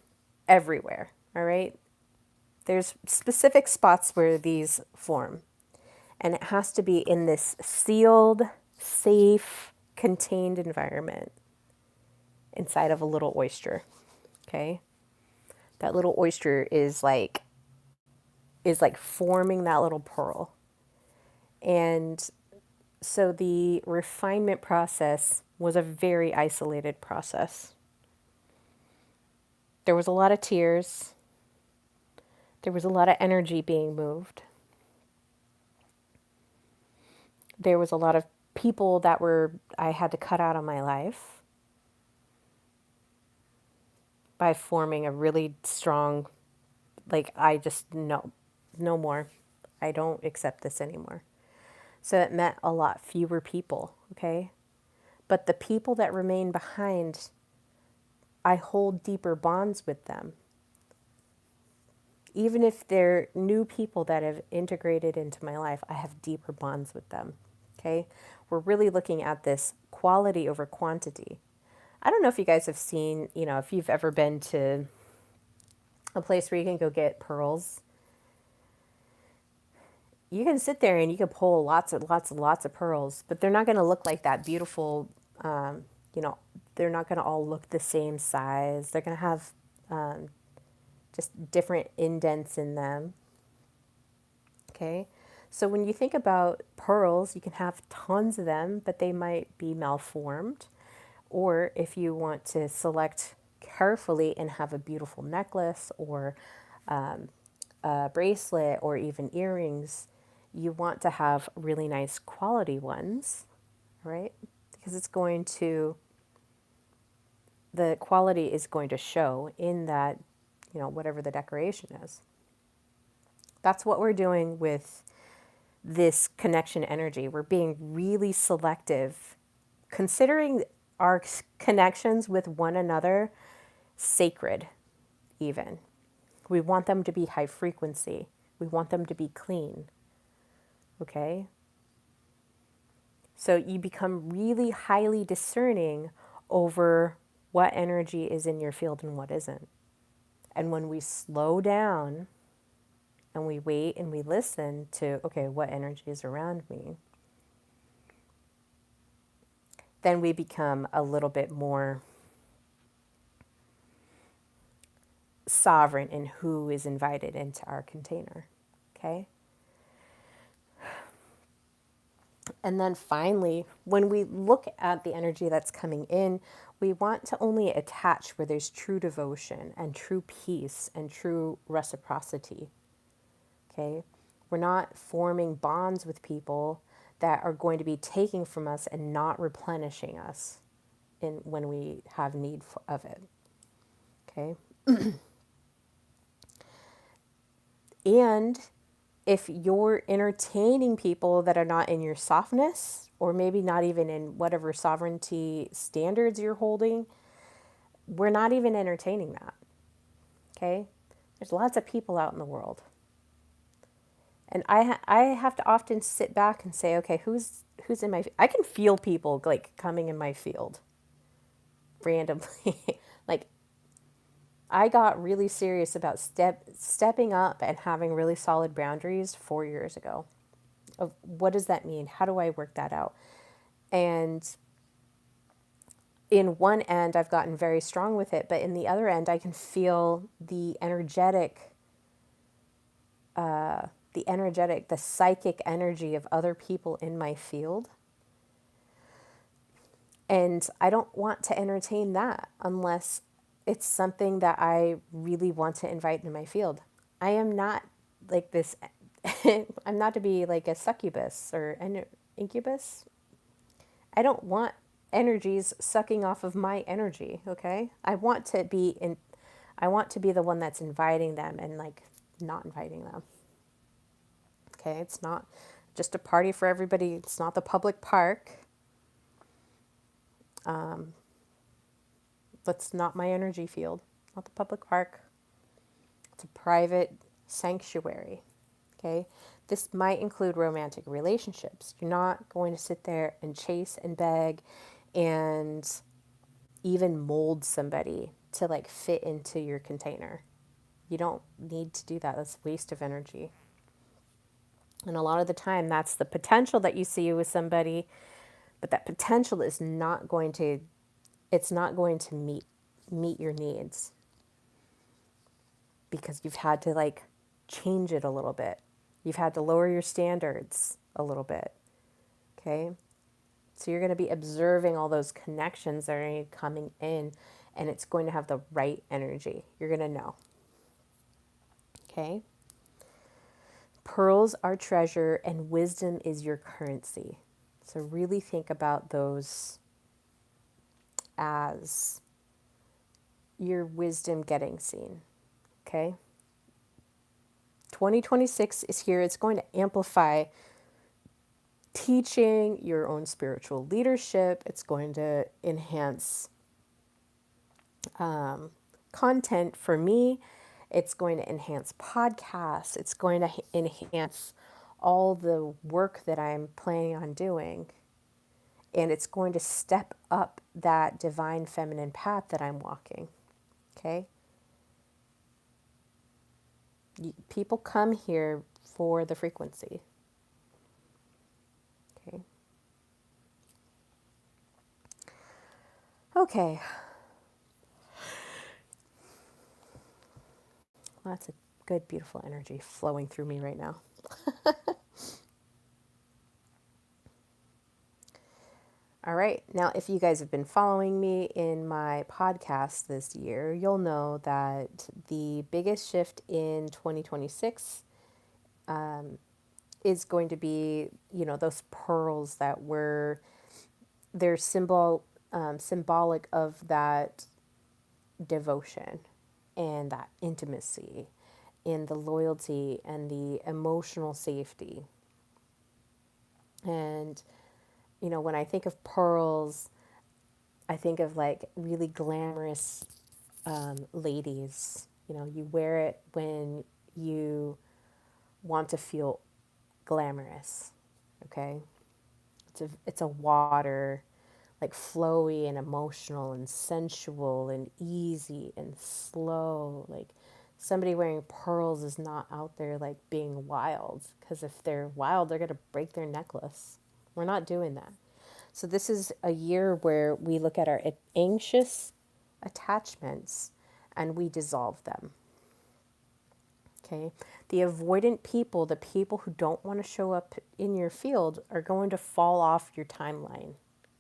everywhere, all right? There's specific spots where these form, and it has to be in this sealed, safe, contained environment inside of a little oyster, okay? That little oyster is like forming that little pearl. And so the refinement process was a very isolated process. There was a lot of tears. There was a lot of energy being moved. There was a lot of people that I had to cut out of my life by forming a really strong, like, I just, no more. I don't accept this anymore. So it meant a lot fewer people, okay? But the people that remain behind, I hold deeper bonds with them. Even if they're new people that have integrated into my life, I have deeper bonds with them, okay? We're really looking at this quality over quantity. I don't know if you guys have seen, if you've ever been to a place where you can go get pearls. You can sit there and you can pull lots of pearls, but they're not going to look like that beautiful, you know, they're not going to all look the same size. They're going to have just different indents in them. Okay. So when you think about pearls, you can have tons of them, but they might be malformed. Or if you want to select carefully and have a beautiful necklace or a bracelet or even earrings, you want to have really nice quality ones, right? Because the quality is going to show in that, whatever the decoration is. That's what we're doing with this connection energy. We're being really selective, considering our connections with one another sacred, even. We want them to be high frequency. We want them to be clean. Okay? So you become really highly discerning over what energy is in your field and what isn't. And when we slow down and we wait and we listen to, okay, what energy is around me, then we become a little bit more sovereign in who is invited into our container. Okay? And then finally, when we look at the energy that's coming in, we want to only attach where there's true devotion and true peace and true reciprocity. Okay? We're not forming bonds with people that are going to be taking from us and not replenishing us when we have need of it. Okay? And if you're entertaining people that are not in your softness, or maybe not even in whatever sovereignty standards you're holding, we're not even entertaining that. Okay? There's lots of people out in the world. And I have to often sit back and say, okay, who's in my, I can feel people like coming in my field randomly. Like, I got really serious about stepping up and having really solid boundaries 4 years ago. of what does that mean? How do I work that out? And in one end, I've gotten very strong with it, but in the other end, I can feel the psychic energy of other people in my field. And I don't want to entertain that unless it's something that I really want to invite in my field. I am not like this, I'm not to be like a succubus or an incubus. I don't want energies sucking off of my energy, okay? I want to be the one that's inviting them and like not inviting them. Okay? It's not just a party for everybody. It's not the public park. That's not my energy field. Not the public park. It's a private sanctuary. Okay? This might include romantic relationships. You're not going to sit there and chase and beg and even mold somebody to like fit into your container. You don't need to do that. That's a waste of energy. And a lot of the time, that's the potential that you see with somebody, but that potential is not going to, it's not going to meet your needs because you've had to like change it a little bit. You've had to lower your standards a little bit. Okay? So you're going to be observing all those connections that are coming in, and it's going to have the right energy. You're going to know. Okay? Pearls are treasure, and wisdom is your currency. So really think about those as your wisdom getting seen. Okay? 2026 is here. It's going to amplify teaching, your own spiritual leadership. It's going to enhance content for me. It's going to enhance podcasts. It's going to enhance all the work that I'm planning on doing. And it's going to step up that divine feminine path that I'm walking. Okay? People come here for the frequency. Okay. Okay. Lots of good, beautiful energy flowing through me right now. All right. Now, if you guys have been following me in my podcast this year, you'll know that the biggest shift in 2026 is going to be, those pearls that they're symbolic of that devotion and that intimacy and the loyalty and the emotional safety. And, when I think of pearls, I think of like really glamorous ladies. You wear it when you want to feel glamorous. Okay? It's a water, like flowy and emotional and sensual and easy and slow. Like somebody wearing pearls is not out there like being wild, because if they're wild, they're going to break their necklace. We're not doing that. So this is a year where we look at our anxious attachments and we dissolve them. Okay. The avoidant people, the people who don't want to show up in your field, are going to fall off your timeline.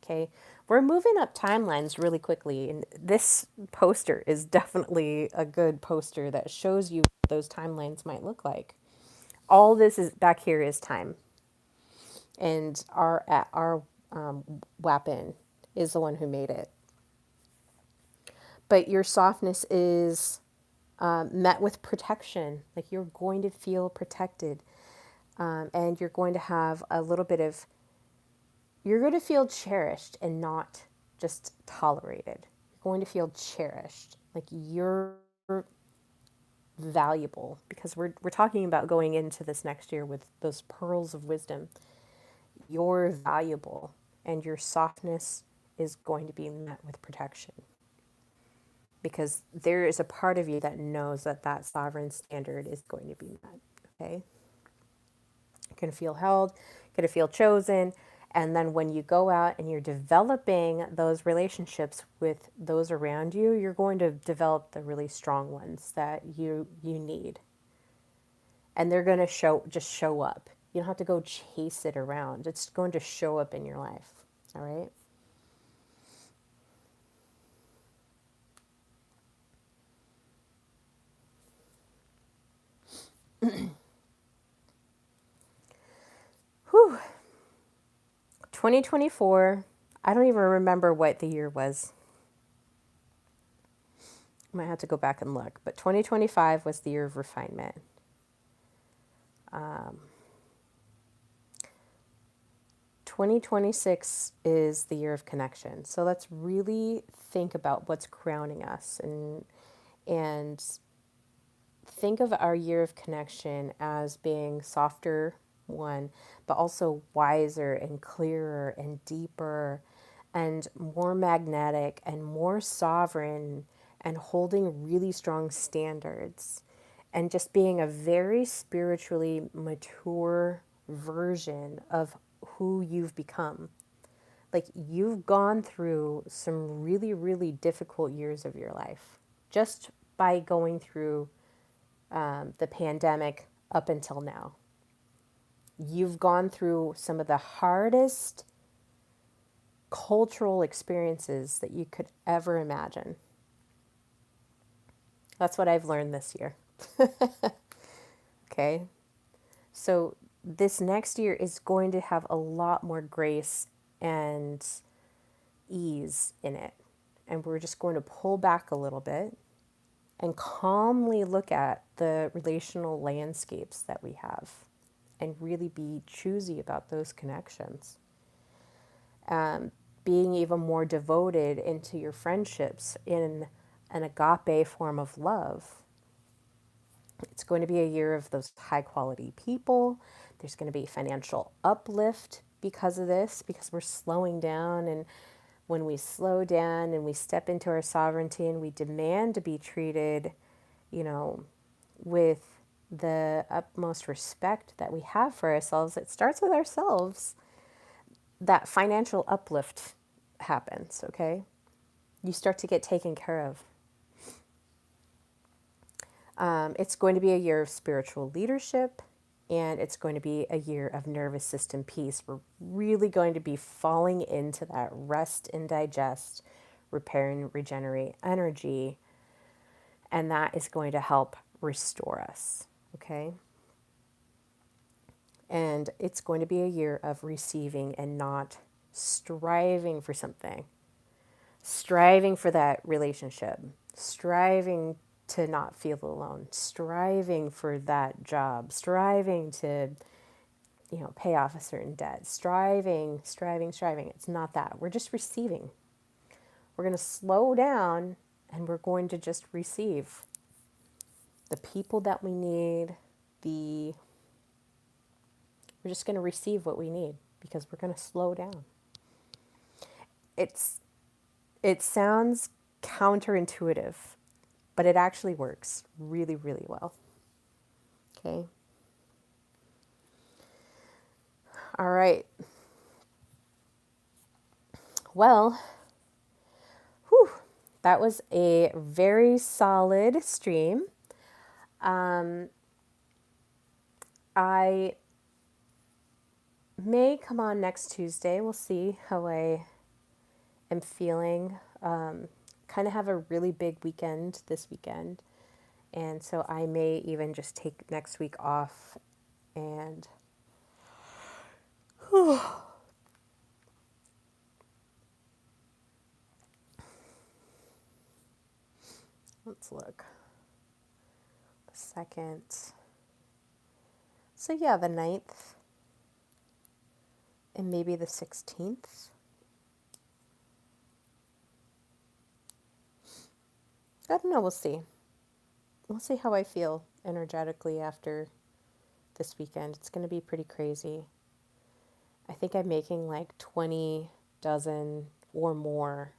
Okay. We're moving up timelines really quickly. And this poster is definitely a good poster that shows you what those timelines might look like. All this is back here is time. And our Wappin is the one who made it. But your softness is met with protection. Like you're going to feel protected. And you're going to have a little bit of, you're going to feel cherished and not just tolerated. You're going to feel cherished. Like you're valuable, because we're talking about going into this next year with those pearls of wisdom. You're valuable, and your softness is going to be met with protection, because there is a part of you that knows that that sovereign standard is going to be met. Okay? You're going to feel held, going to feel chosen. And then when you go out and you're developing those relationships with those around you, you're going to develop the really strong ones that you need. And they're going to show up. You don't have to go chase it around. It's going to show up in your life. All right? Whew. 2024, I don't even remember what the year was. I might have to go back and look, but 2025 was the year of refinement. 2026 is the year of connection. So let's really think about what's crowning us and think of our year of connection as being softer, one, but also wiser and clearer and deeper and more magnetic and more sovereign and holding really strong standards and just being a very spiritually mature version of who you've become. Like you've gone through some really, really difficult years of your life just by going through the pandemic up until now. You've gone through some of the hardest cultural experiences that you could ever imagine. That's what I've learned this year. Okay. So this next year is going to have a lot more grace and ease in it. And we're just going to pull back a little bit and calmly look at the relational landscapes that we have and really be choosy about those connections. Being even more devoted into your friendships in an agape form of love. It's going to be a year of those high quality people. There's going to be financial uplift because of this, because we're slowing down. And when we slow down and we step into our sovereignty and we demand to be treated, with the utmost respect that we have for ourselves, it starts with ourselves. That financial uplift happens, okay? You start to get taken care of. It's going to be a year of spiritual leadership, and it's going to be a year of nervous system peace. We're really going to be falling into that rest and digest, repair and regenerate energy, and that is going to help restore us, okay? And it's going to be a year of receiving and not striving for something, striving for that relationship, striving to not feel alone, striving for that job, striving to, pay off a certain debt, striving. It's not that. We're just receiving. We're going to slow down and we're going to just receive the people that we need, we're just going to receive what we need because we're going to slow down. It sounds counterintuitive, but it actually works really, really well. Okay. All right. Well, that was a very solid stream. I may come on next Tuesday. We'll see how I am feeling. Kind of have a really big weekend this weekend. And so I may even just take next week off and let's look. The 2nd. So yeah, the 9th and maybe the 16th. I don't know, we'll see. We'll see how I feel energetically after this weekend. It's going to be pretty crazy. I think I'm making like 20 dozen or more.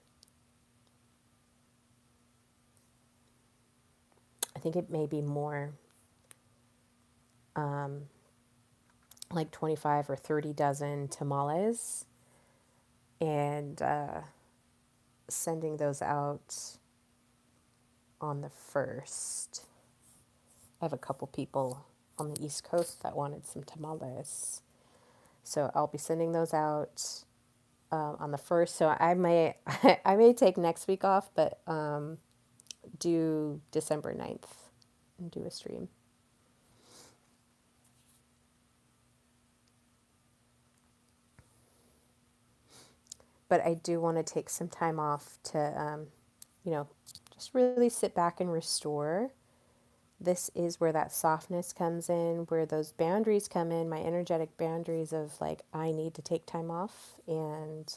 I think it may be more like 25 or 30 dozen tamales and sending those out on the 1st. I have a couple people on the East Coast that wanted some tamales. So I'll be sending those out on the 1st. So I may I may take next week off, but do December 9th and do a stream. But I do want to take some time off to, you know, just really sit back and restore. This is where that softness comes in, where those boundaries come in, my energetic boundaries of like, I need to take time off. And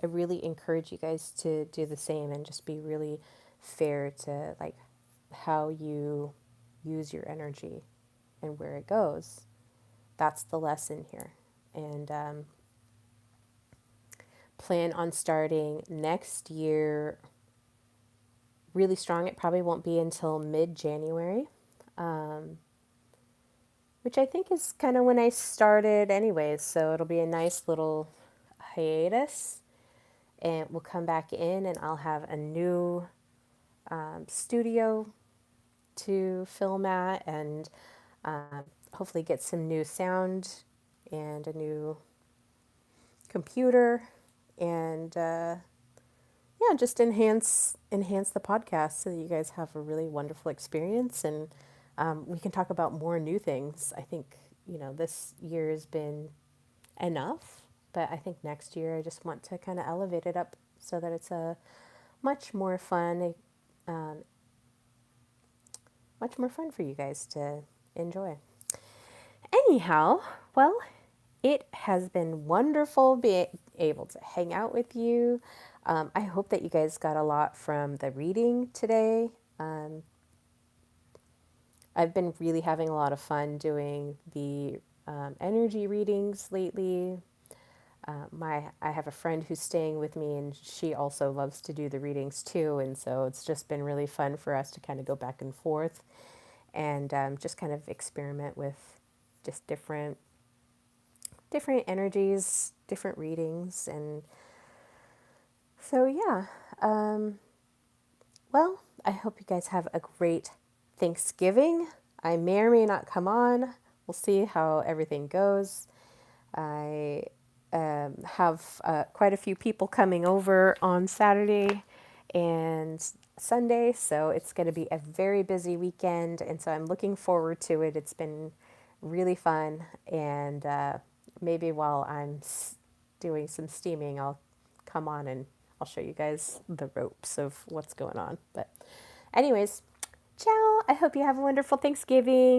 I really encourage you guys to do the same and just be really fair to like how you use your energy and where it goes. That's the lesson here. And plan on starting next year really strong. It probably won't be until mid-January, which I think is kind of when I started anyways. So it'll be a nice little hiatus and we'll come back in and I'll have a new studio to film at and hopefully get some new sound and a new computer and yeah, just enhance the podcast so that you guys have a really wonderful experience and we can talk about more new things. I think this year has been enough, but I think next year I just want to kind of elevate it up so that it's a much more fun, um, much more fun for you guys to enjoy. Anyhow, well, it has been wonderful being able to hang out with you. I hope that you guys got a lot from the reading today. I've been really having a lot of fun doing the energy readings lately. I have a friend who's staying with me, and she also loves to do the readings too. And so it's just been really fun for us to kind of go back and forth and just kind of experiment with just different energies, different readings, and so yeah. Well, I hope you guys have a great Thanksgiving. I may or may not come on. We'll see how everything goes. I have quite a few people coming over on Saturday and Sunday, so it's going to be a very busy weekend, and so I'm looking forward to it. It's been really fun, and maybe while I'm doing some steaming, I'll come on and I'll show you guys the ropes of what's going on. But anyways, ciao. I hope you have a wonderful Thanksgiving.